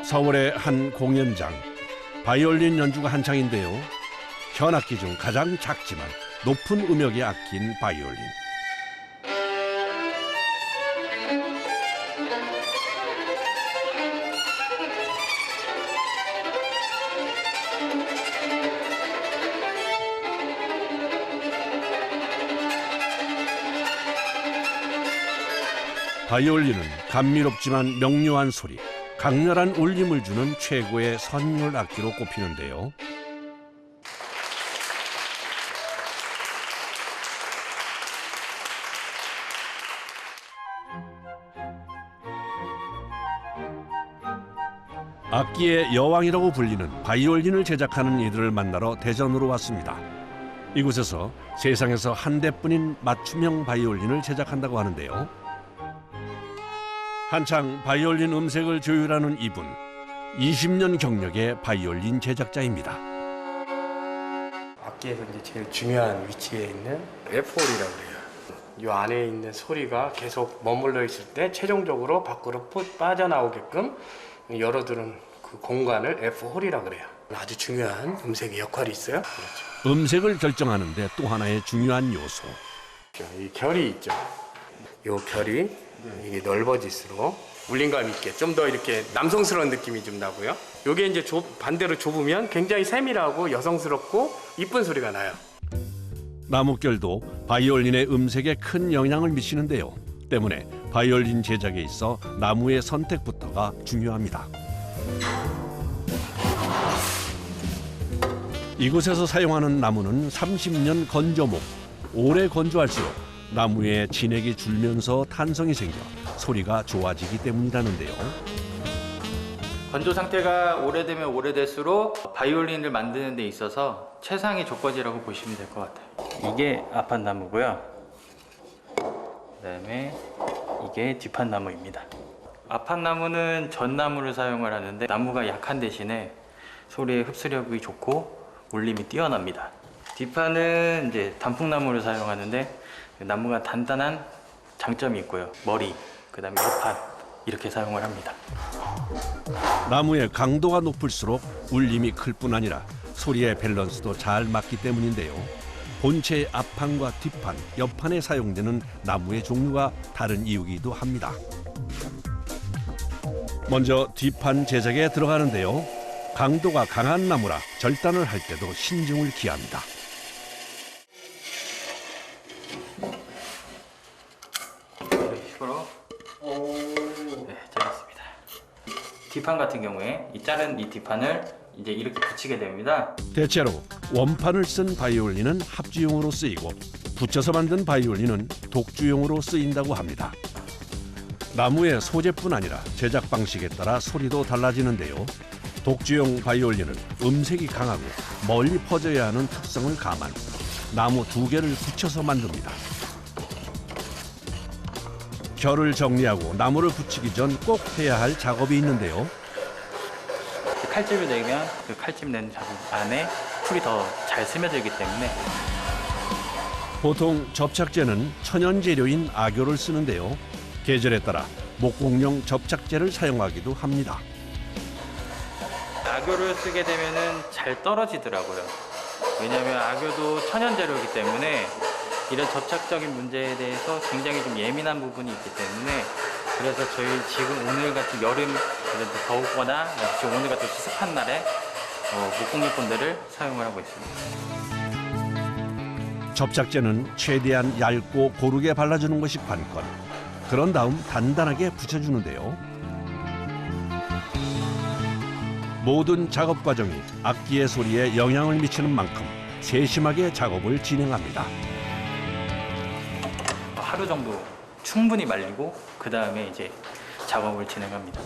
서울의 한 공연장. 바이올린 연주가 한창인데요. 현악기 중 가장 작지만 높은 음역의 악기인 바이올린. 바이올린은 감미롭지만 명료한 소리, 강렬한 울림을 주는 최고의 선율 악기로 꼽히는데요. 악기의 여왕이라고 불리는 바이올린을 제작하는 이들을 만나러 대전으로 왔습니다. 이곳에서 세상에서 한 대뿐인 맞춤형 바이올린을 제작한다고 하는데요. 한창 바이올린 음색을 조율하는 이분, 20년 경력의 바이올린 제작자입니다. 악기에서 이제 제일 중요한 위치에 있는 F-홀이라고 해요. 이 안에 있는 소리가 계속 머물러 있을 때 최종적으로 밖으로 빠져나오게끔 열어두는 그 공간을 F-홀이라고 그래요. 아주 중요한 음색의 역할이 있어요. 그렇죠. 음색을 결정하는 데 또 하나의 중요한 요소. 이 결이 있죠. 이 결이 이게 넓어질수록 울림감 있게 좀 더 이렇게 남성스러운 느낌이 좀 나고요. 이게 이제 반대로 좁으면 굉장히 세밀하고 여성스럽고 이쁜 소리가 나요. 나뭇결도 바이올린의 음색에 큰 영향을 미치는데요. 때문에 바이올린 제작에 있어 나무의 선택부터가 중요합니다. 이곳에서 사용하는 나무는 30년 건조목. 오래 건조할수록 나무에 진액이 줄면서 탄성이 생겨 소리가 좋아지기 때문이라는데요. 건조 상태가 오래되면 오래될수록 바이올린을 만드는 데 있어서 최상의 조건이라고 보시면 될 것 같아요. 이게 앞판나무고요. 그다음에 이게 뒷판나무입니다. 앞판나무는 전나무를 사용을 하는데 나무가 약한 대신에 소리의 흡수력이 좋고 울림이 뛰어납니다. 뒷판은 이제 단풍나무를 사용하는데 나무가 단단한 장점이 있고요. 머리, 그다음에 옆판 이렇게 사용을 합니다. 나무의 강도가 높을수록 울림이 클 뿐 아니라 소리의 밸런스도 잘 맞기 때문인데요. 본체의 앞판과 뒷판, 옆판에 사용되는 나무의 종류가 다른 이유기도 합니다. 먼저 뒷판 제작에 들어가는데요. 강도가 강한 나무라 절단을 할 때도 신중을 기합니다. 이런 식으로 잘랐습니다. 뒷판 같은 경우에 이 자른 이 뒷판을 이제 이렇게 붙이게 됩니다. 대체로 원판을 쓴 바이올린은 합주용으로 쓰이고 붙여서 만든 바이올린은 독주용으로 쓰인다고 합니다. 나무의 소재뿐 아니라 제작 방식에 따라 소리도 달라지는데요. 독주용 바이올린은 음색이 강하고 멀리 퍼져야 하는 특성을 감안 나무 2개를 붙여서 만듭니다. 결을 정리하고 나무를 붙이기 전 꼭 해야 할 작업이 있는데요. 칼집을 내면 그 칼집 낸 작업 안에 풀이 더 잘 스며들기 때문에 보통 접착제는 천연 재료인 악교를 쓰는데요. 계절에 따라 목공용 접착제를 사용하기도 합니다. 악교를 쓰게 되면은 잘 떨어지더라고요. 왜냐하면 악교도 천연 재료이기 때문에 이런 접착적인 문제에 대해서 굉장히 좀 예민한 부분이 있기 때문에 그래서 저희 지금 오늘 같은 여름 더우거나 지금 오늘 같은 습한 날에 목공용품들을 사용을 하고 있습니다. 접착제는 최대한 얇고 고르게 발라주는 것이 관건. 그런 다음 단단하게 붙여주는데요. 모든 작업 과정이 악기의 소리에 영향을 미치는 만큼 세심하게 작업을 진행합니다. 하루 정도 충분히 말리고 그 다음에 이제 작업을 진행합니다.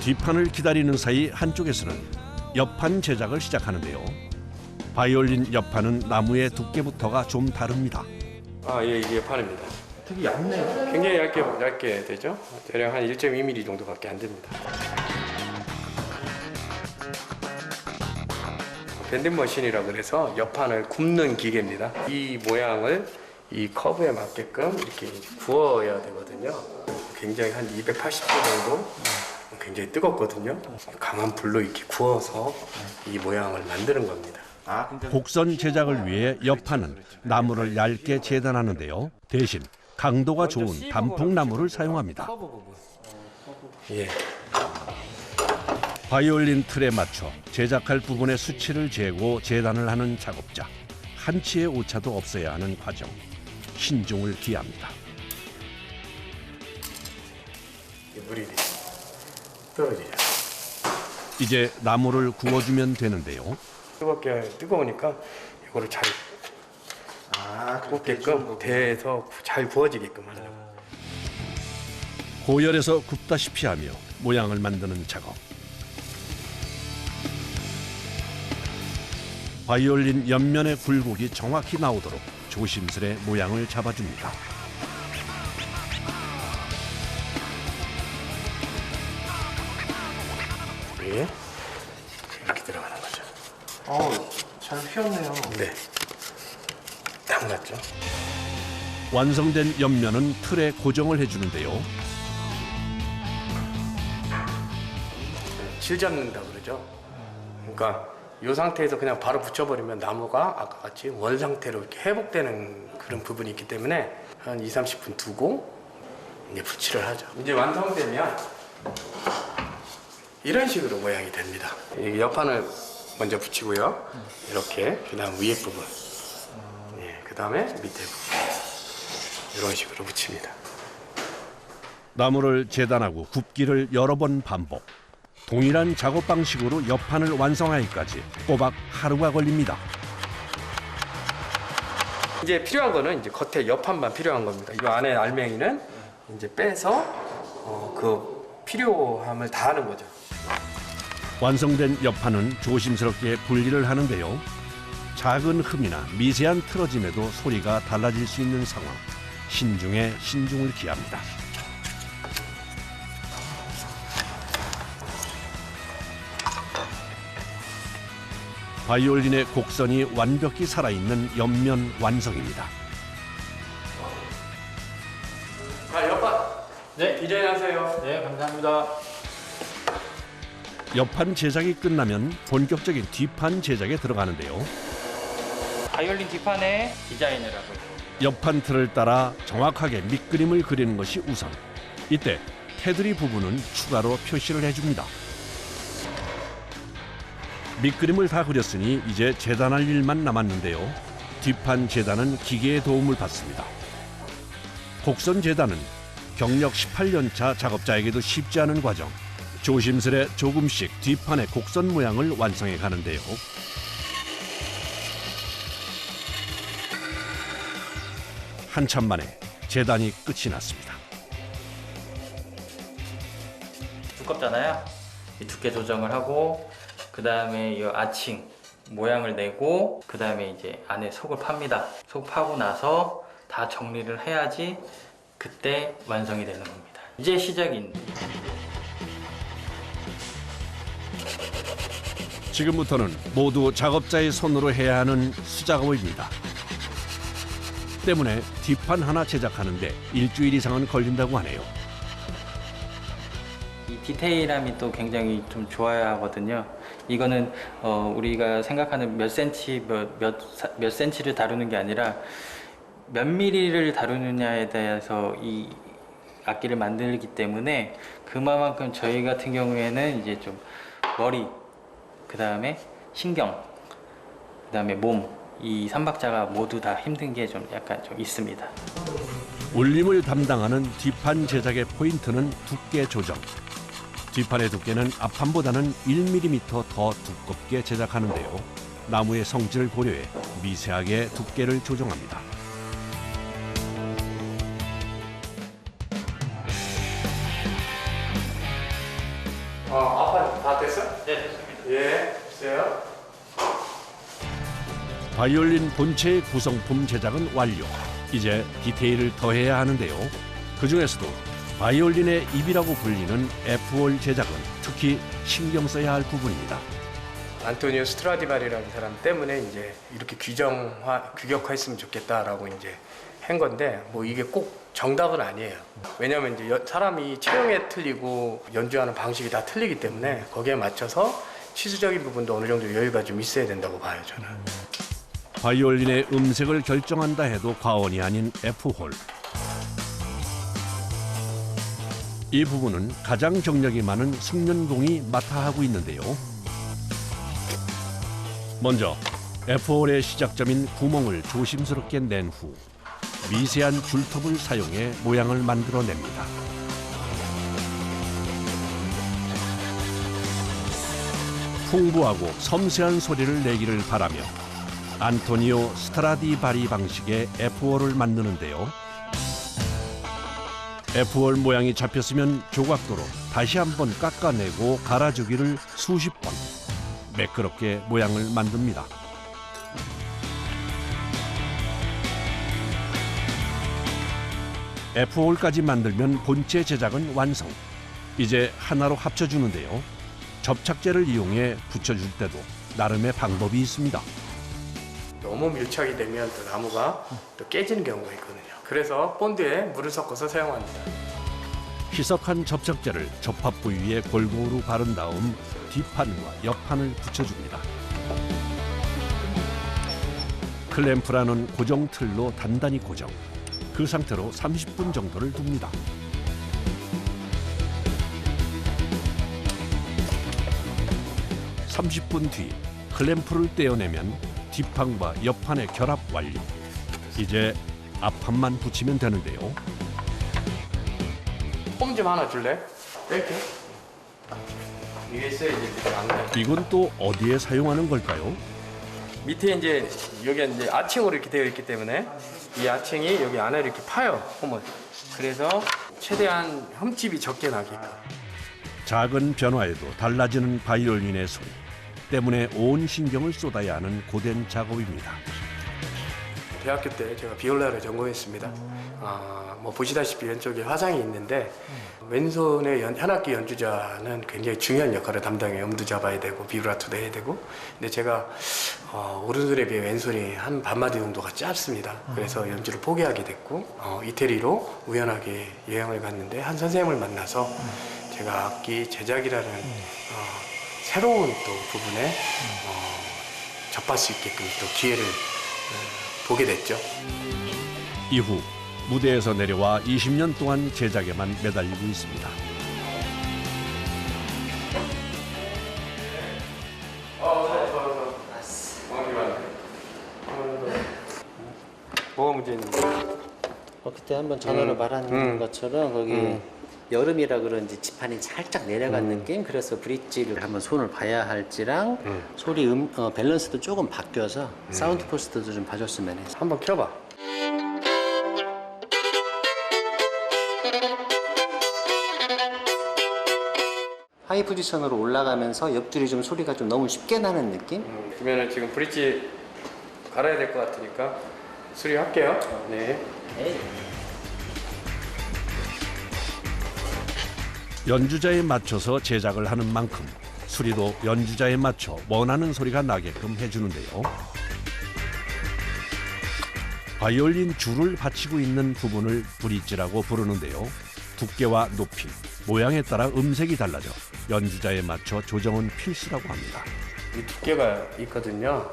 뒷판을 기다리는 사이 한쪽에서는 옆판 제작을 시작하는데요. 바이올린 옆판은 나무의 두께부터가 좀 다릅니다. 예, 이게 판입니다. 되게 얇네요. 굉장히 얇게 되죠. 대략 한 1.2mm 정도밖에 안 됩니다. 밴딩 머신이라 그래서 옆판을 굽는 기계입니다. 이 모양을 이 커브에 맞게끔 이렇게 이제 구워야 되거든요. 굉장히 한 280도 정도 굉장히 뜨겁거든요. 강한 불로 이렇게 구워서 이 모양을 만드는 겁니다. 곡선 제작을 위해 옆판은 나무를 얇게 재단하는데요. 대신 강도가 좋은 단풍나무를 사용합니다. 예. 바이올린 틀에 맞춰 제작할 부분의 수치를 재고 재단을 하는 작업자. 한치의 오차도 없어야 하는 과정. 신중을 기합니다. 물이 떨어지죠. 이제 나무를 구워주면 되는데요. 뜨거우니까 이거를 잘 굽게끔 대에서 잘 구워지게끔 하려고. 고열에서 굽다시피 하며 모양을 만드는 작업. 바이올린 옆면의 굴곡이 정확히 나오도록 조심스레 모양을 잡아줍니다. 예. 이렇게 들어가는 거죠. 잘 피었네요. 네. 딱 맞죠? 완성된 옆면은 틀에 고정을 해주는데요. 질 잡는다 그러죠. 그러니까 이 상태에서 그냥 바로 붙여버리면 나무가 아까 같이 원 상태로 이렇게 회복되는 그런 부분이 있기 때문에 한 20-30분 두고 이제 붙이를 하죠. 이제 완성되면 이런 식으로 모양이 됩니다. 이 옆판을 먼저 붙이고요. 이렇게 그다음 위에 부분, 그다음에 밑에 부분 이런 식으로 붙입니다. 나무를 재단하고 굽기를 여러 번 반복. 동일한 작업 방식으로 옆판을 완성하기까지 꼬박 하루가 걸립니다. 이제 필요한 거는 이제 겉에 옆판만 필요한 겁니다. 이 안에 알맹이는 이제 빼서 그 필요함을 다하는 거죠. 완성된 옆판은 조심스럽게 분리를 하는데요. 작은 흠이나 미세한 틀어짐에도 소리가 달라질 수 있는 상황. 신중에 신중을 기합니다. 바이올린의 곡선이 완벽히 살아있는 옆면 완성입니다. 자, 옆판. 네. 디자인하세요. 네, 감사합니다. 옆판 제작이 끝나면 본격적인 뒷판 제작에 들어가는데요. 바이올린 뒷판에 디자인을 하고 있습니다. 옆판 틀을 따라 정확하게 밑그림을 그리는 것이 우선. 이때 테두리 부분은 추가로 표시를 해줍니다. 밑그림을 다 그렸으니 이제 재단할 일만 남았는데요. 뒷판 재단은 기계의 도움을 받습니다. 곡선 재단은 경력 18년차 작업자에게도 쉽지 않은 과정. 조심스레 조금씩 뒷판의 곡선 모양을 완성해 가는데요. 한참 만에 재단이 끝이 났습니다. 두껍잖아요. 이 두께 조정을 하고 그 다음에 이 아칭 모양을 내고 그 다음에 이제 안에 속을 팝니다. 속 파고 나서 다 정리를 해야지 그때 완성이 되는 겁니다. 이제 시작입니다. 지금부터는 모두 작업자의 손으로 해야 하는 수작업입니다. 때문에 뒷판 하나 제작하는데 일주일 이상은 걸린다고 하네요. 이 디테일함이 또 굉장히 좀 좋아야 하거든요. 이거는 우리가 생각하는 몇 센치 몇 센치를 다루는 게 아니라 몇 미리를 다루느냐에 대해서 이 악기를 만들기 때문에 그만큼 저희 같은 경우에는 이제 좀 머리, 그 다음에 신경, 그 다음에 몸, 이 3박자가 모두 다 힘든 게 좀 약간 좀 있습니다. 울림을 담당하는 뒷판 제작의 포인트는 두께 조정. 뒷판의 두께는 앞판보다는 1mm 더 두껍게 제작하는데요. 나무의 성질을 고려해 미세하게 두께를 조정합니다. 앞판 다 됐어? 네, 됐습니다. 예, 됐어요. 바이올린 본체의 구성품 제작은 완료. 이제 디테일을 더해야 하는데요. 그 중에서도 바이올린의 입이라고 불리는 F홀 제작은 특히 신경 써야 할 부분입니다. 안토니오 스트라디바리라는 사람 때문에 이제 이렇게 규격화했으면 좋겠다라고 이제 한 건데 뭐 이게 꼭 정답은 아니에요. 왜냐하면 이제 사람이 체형에 틀리고 연주하는 방식이 다 틀리기 때문에 거기에 맞춰서 치수적인 부분도 어느 정도 여유가 좀 있어야 된다고 봐요, 저는. 바이올린의 음색을 결정한다 해도 과언이 아닌 F홀. 이 부분은 가장 정력이 많은 숙련공이 맡아 하고 있는데요. 먼저 F홀의 시작점인 구멍을 조심스럽게 낸 후 미세한 줄톱을 사용해 모양을 만들어냅니다. 풍부하고 섬세한 소리를 내기를 바라며 안토니오 스트라디바리 방식의 F홀을 만드는데요. F홀 모양이 잡혔으면 조각도로 다시 한번 깎아내고 갈아주기를 수십 번 매끄럽게 모양을 만듭니다. F홀까지 만들면 본체 제작은 완성. 이제 하나로 합쳐주는데요. 접착제를 이용해 붙여줄 때도 나름의 방법이 있습니다. 너무 밀착이 되면 또 나무가 또 깨지는 경우가 있거든요. 그래서 본드에 물을 섞어서 사용합니다. 희석한 접착제를 접합 부위에 골고루 바른 다음 뒷판과 옆판을 붙여줍니다. 클램프라는 고정 틀로 단단히 고정. 그 상태로 30분 정도를 둡니다. (30분) 뒤 클램프를 떼어내면 뒷판과 옆판의 결합 완료. 이제 앞판만 붙이면 되는데요. 폼 좀 하나 줄래? 이렇게. 이게 있어야지 안 돼. 이건 또 어디에 사용하는 걸까요? 밑에 이제 여기 이제 아칭으로 이렇게 되어 있기 때문에 이 아칭이 여기 안에 이렇게 파요, 폼을. 그래서 최대한 흠집이 적게 나게끔. 작은 변화에도 달라지는 바이올린의 소리 때문에 온 신경을 쏟아야 하는 고된 작업입니다. 대학교 때 제가 비올라를 전공했습니다. 뭐 보시다시피 왼쪽에 화상이 있는데 왼손의 현악기 연주자는 굉장히 중요한 역할을 담당해요. 음도 잡아야 되고 비브라토도 해야 되고. 근데 제가 오른손에 비해 왼손이 한 반마디 정도가 짧습니다. 그래서 연주를 포기하게 됐고 이태리로 우연하게 여행을 갔는데 한 선생님을 만나서 제가 악기 제작이라는 새로운 또 부분에 접할 수 있게끔 또 기회를 보게 됐죠. 이후 무대에서 내려와 20년 동안 제작에만 매달리고 있습니다. 뭐가 문제 있는데? 그때 한번 전화로 말한 것처럼 거기 여름이라 그런지 지판이 살짝 내려간 느낌. 그래서 브릿지를 한번 손을 봐야 할지랑 소리 밸런스도 조금 바뀌어서 사운드 포스트도 좀 봐줬으면 해서. 한번 켜봐. 하이 포지션으로 올라가면서 옆줄이 좀 소리가 좀 너무 쉽게 나는 느낌? 그러면은 지금 브릿지 갈아야 될 것 같으니까 수리할게요. 네. 연주자에 맞춰서 제작을 하는 만큼 수리도 연주자에 맞춰 원하는 소리가 나게끔 해주는데요. 바이올린 줄을 받치고 있는 부분을 브릿지라고 부르는데요. 두께와 높이, 모양에 따라 음색이 달라져 연주자에 맞춰 조정은 필수라고 합니다. 이 두께가 있거든요.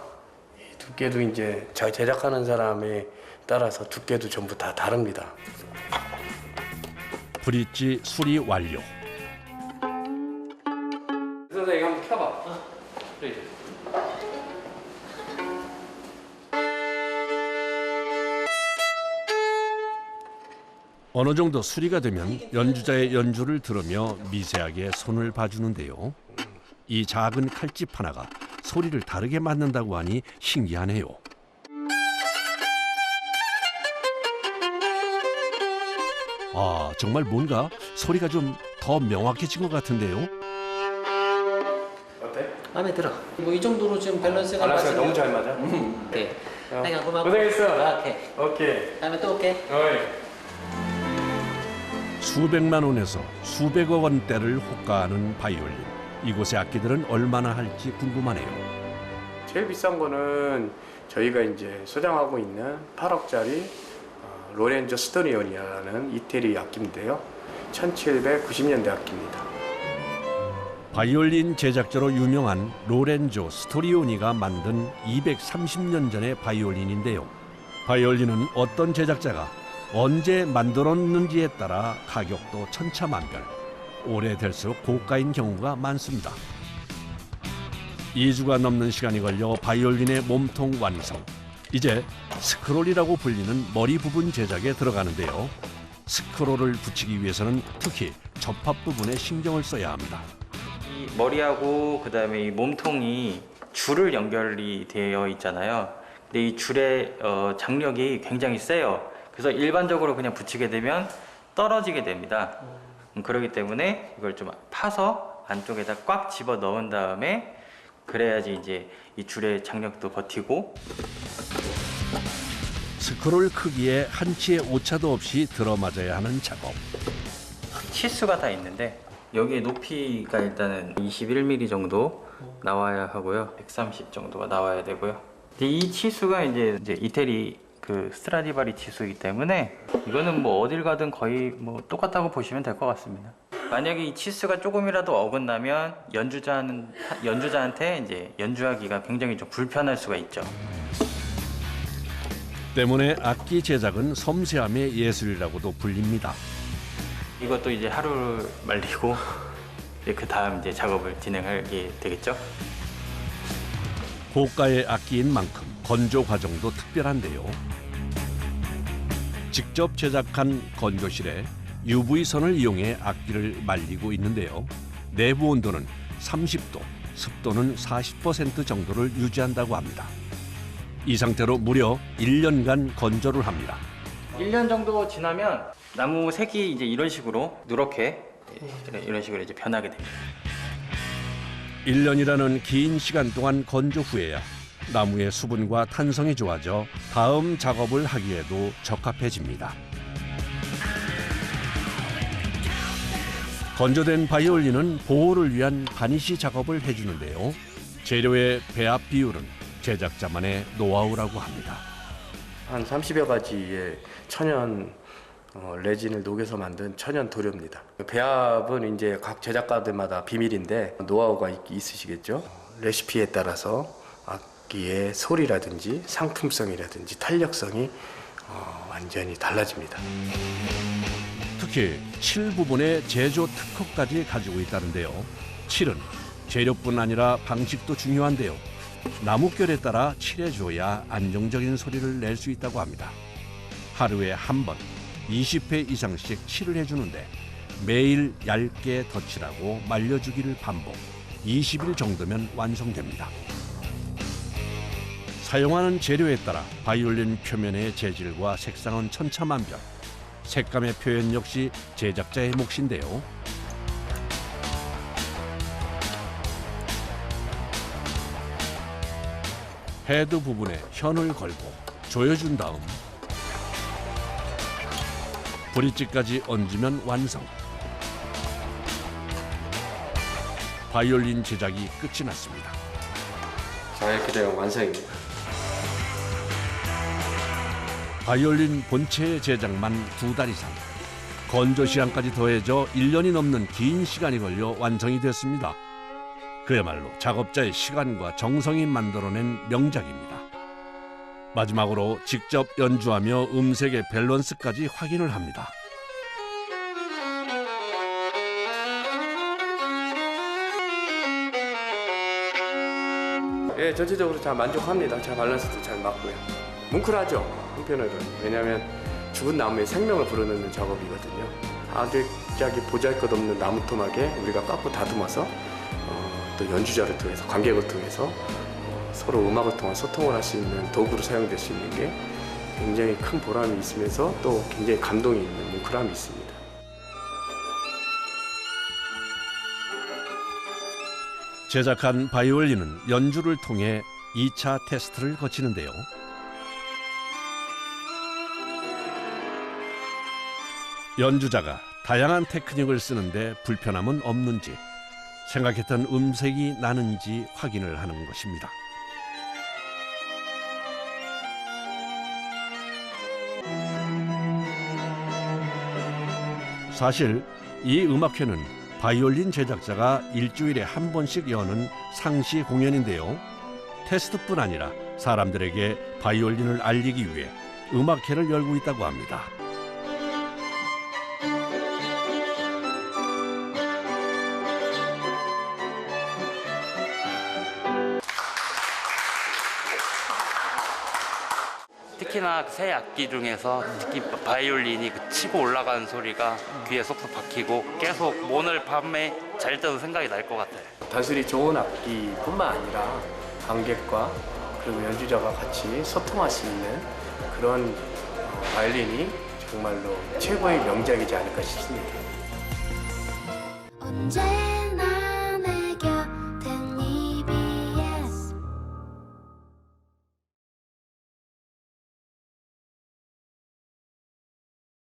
이 두께도 이제 제작하는 사람에 따라서 두께도 전부 다 다릅니다. 브릿지 수리 완료. 선생님 한번 켜봐. 그래. 어느 정도 수리가 되면 연주자의 연주를 들으며 미세하게 손을 봐주는데요. 이 작은 칼집 하나가 소리를 다르게 맞는다고 하니 신기하네요. 아, 정말 뭔가 소리가 좀 더 명확해진 것 같은데요. 어때? 마음에 들어. 뭐 이 정도로 지금 밸런스가 밸런스가 맞으면- 너무 잘 맞아. 네. 야, 내가 고맙고. 고생했어. 오케이. 오케이. 다음에 또 올게. 어이. 수백만 원에서 수백억 원대를 호가하는 바이올린. 이곳의 악기들은 얼마나 할지 궁금하네요. 제일 비싼 거는 저희가 이제 소장하고 있는 8억짜리 로렌조 스토리온이라는 이태리 악기인데요. 1790년대 악기입니다. 바이올린 제작자로 유명한 로렌조 스토리오니가 만든 230년 전의 바이올린인데요. 바이올린은 어떤 제작자가 언제 만들었는지에 따라 가격도 천차만별, 오래될수록 고가인 경우가 많습니다. 2주가 넘는 시간이 걸려 바이올린의 몸통 완성. 이제 스크롤이라고 불리는 머리 부분 제작에 들어가는데요. 스크롤을 붙이기 위해서는 특히 접합 부분에 신경을 써야 합니다. 이 머리하고 그다음에 이 몸통이 줄을 연결이 되어 있잖아요. 근데 이 줄의 장력이 굉장히 세요. 그래서 일반적으로 그냥 붙이게 되면 떨어지게 됩니다. 그렇기 때문에 이걸 좀 파서 안쪽에다 꽉 집어 넣은 다음에 그래야지 이제 이 줄의 장력도 버티고. 스크롤 크기에 한치의 오차도 없이 들어맞아야 하는 작업. 치수가 다 있는데 여기에 높이가 일단은 21mm 정도 나와야 하고요. 130 정도가 나와야 되고요. 근데 이 치수가 이제 이태리 그 스트라디바리 치수이기 때문에 이거는 뭐 어딜 가든 거의 뭐 똑같다고 보시면 될 것 같습니다. 만약에 이 치수가 조금이라도 어긋나면 연주자한테 이제 연주하기가 굉장히 좀 불편할 수가 있죠. 때문에 악기 제작은 섬세함의 예술이라고도 불립니다. 이것도 이제 하루를 말리고 그 다음 이제 작업을 진행하게 되겠죠. 고가의 악기인 만큼 건조 과정도 특별한데요. 직접 제작한 건조실에 UV선을 이용해 악기를 말리고 있는데요. 내부 온도는 30도, 습도는 40% 정도를 유지한다고 합니다. 이 상태로 무려 1년간 건조를 합니다. 1년 정도 지나면 나무 색이 이제 이런 식으로 누렇게 이런 식으로 이제 변하게 됩니다. 1년이라는 긴 시간 동안 건조 후에야 나무의 수분과 탄성이 좋아져 다음 작업을 하기에도 적합해집니다. 건조된 바이올린은 보호를 위한 바니쉬 작업을 해주는데요. 재료의 배합 비율은 제작자만의 노하우라고 합니다. 한 30여 가지의 천연 레진을 녹여서 만든 천연 도료입니다. 배합은 이제 각 제작가들마다 비밀인데 노하우가 있으시겠죠. 레시피에 따라서 악기의 소리라든지 상품성이라든지 탄력성이 완전히 달라집니다. 특히 칠 부분의 제조 특허까지 가지고 있다는데요. 칠은 재료뿐 아니라 방식도 중요한데요. 나뭇결에 따라 칠해줘야 안정적인 소리를 낼 수 있다고 합니다. 하루에 한 번 20회 이상씩 칠을 해주는데 매일 얇게 덧칠하고 말려주기를 반복. 20일 정도면 완성됩니다. 사용하는 재료에 따라 바이올린 표면의 재질과 색상은 천차만별. 색감의 표현 역시 제작자의 몫인데요. 헤드 부분에 현을 걸고 조여준 다음 브릿지까지 얹으면 완성. 바이올린 제작이 끝이 났습니다. 자, 이렇게 되면 완성입니다. 바이올린 본체 제작만 2달 이상, 건조 시간까지 더해져 1년이 넘는 긴 시간이 걸려 완성이 됐습니다. 그야말로 작업자의 시간과 정성이 만들어낸 명작입니다. 마지막으로 직접 연주하며 음색의 밸런스까지 확인을 합니다. 예, 전체적으로 잘 만족합니다. 잘 밸런스도 잘 맞고요. 뭉클하죠, 한편으로는. 왜냐하면 죽은 나무에 생명을 불어넣는 작업이거든요. 아득하게 보잘것없는 나무 토막에 우리가 깎고 다듬어서 또 연주자를 통해서, 관객을 통해서 서로 음악을 통한 소통을 할 수 있는 도구로 사용될 수 있는 게 굉장히 큰 보람이 있으면서 또 굉장히 감동이 있는 뭉클함이 있습니다. 제작한 바이올린은 연주를 통해 2차 테스트를 거치는데요. 연주자가 다양한 테크닉을 쓰는데 불편함은 없는지, 생각했던 음색이 나는지 확인을 하는 것입니다. 사실 이 음악회는 바이올린 제작자가 일주일에 한 번씩 여는 상시 공연인데요. 테스트뿐 아니라 사람들에게 바이올린을 알리기 위해 음악회를 열고 있다고 합니다. 특히나 새 악기 중에서 특히 바이올린이 그 치고 올라가는 소리가 귀에 쏙쏙 박히고 계속 오늘 밤에 잘 때도 생각이 날 것 같아요. 단순히 좋은 악기뿐만 아니라 관객과 그리고 연주자가 같이 소통할 수 있는 그런 바이올린이 정말로 최고의 명작이지 않을까 싶습니다. 언제